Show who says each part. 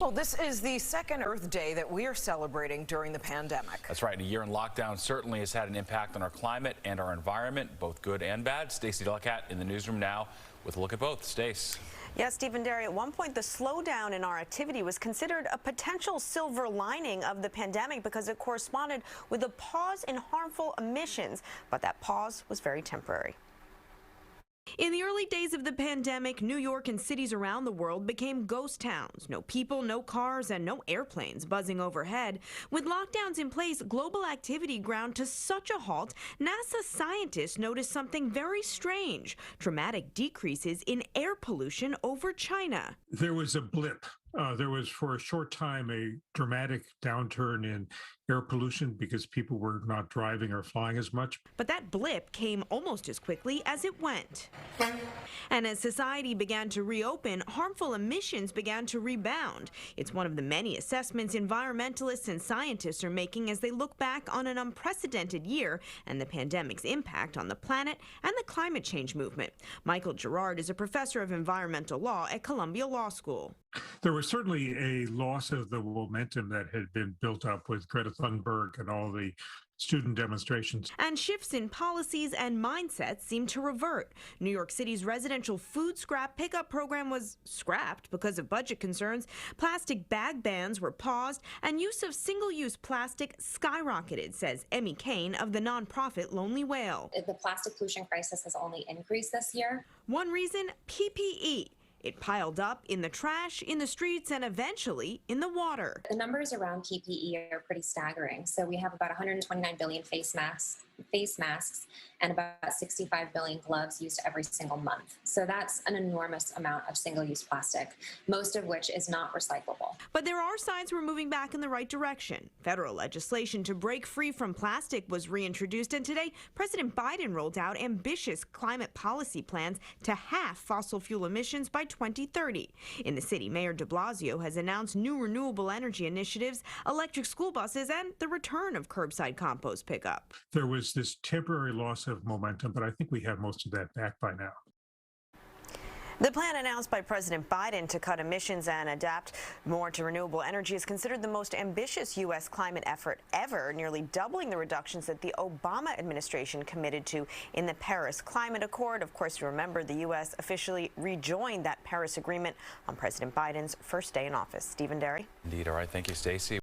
Speaker 1: Well, this is the second Earth Day that we are celebrating during the pandemic.
Speaker 2: That's right. A year in lockdown certainly has had an impact on our climate and our environment, both good and bad. Stacey Delacat in the newsroom now with a look at both. Stace.
Speaker 3: Yes, Stephen Derry, at one point the slowdown in our activity was considered a potential silver lining of the pandemic because it corresponded with a pause in harmful emissions. But that pause was very temporary. In the early days of the pandemic, New York and cities around the world became ghost towns. No people, no cars, and no airplanes buzzing overhead. With lockdowns in place, global activity ground to such a halt, NASA scientists noticed something very strange: dramatic decreases in air pollution over China.
Speaker 4: There was a blip. There was, for a short time, a dramatic downturn in air pollution because people were not driving or flying as much.
Speaker 3: But that blip came almost as quickly as it went. And as society began to reopen, harmful emissions began to rebound. It's one of the many assessments environmentalists and scientists are making as they look back on an unprecedented year and the pandemic's impact on the planet and the climate change movement. Michael Gerard is a professor of environmental law at Columbia Law School.
Speaker 4: There was certainly a loss of the momentum that had been built up with Greta Thunberg and all the student demonstrations.
Speaker 3: And shifts in policies and mindsets seem to revert. New York City's residential food scrap pickup program was scrapped because of budget concerns. Plastic bag bans were paused, and use of single-use plastic skyrocketed, says Emmy Kane of the nonprofit Lonely Whale.
Speaker 5: The plastic pollution crisis has only increased this year.
Speaker 3: One reason: PPE. It piled up in the trash, in the streets, and eventually in the water.
Speaker 5: The numbers around PPE are pretty staggering. So we have about 129 billion face masks and about 65 billion gloves used every single month. So that's an enormous amount of single-use plastic, most of which is not recyclable.
Speaker 3: But there are signs we're moving back in the right direction. Federal legislation to break free from plastic was reintroduced, and today President Biden rolled out ambitious climate policy plans to halve fossil fuel emissions by 2030. In the city, Mayor de Blasio has announced new renewable energy initiatives, electric school buses, and the return of curbside compost pickup.
Speaker 4: There was this temporary loss of momentum, but I think we have most of that back by now.
Speaker 3: The plan announced by President Biden to cut emissions and adapt more to renewable energy is considered the most ambitious U.S. climate effort ever, nearly doubling the reductions that the Obama administration committed to in the Paris Climate Accord. Of course, you remember the U.S. officially rejoined that Paris Agreement on President Biden's first day in office. Stephen Derry.
Speaker 2: Indeed. All right. Thank you, Stacey.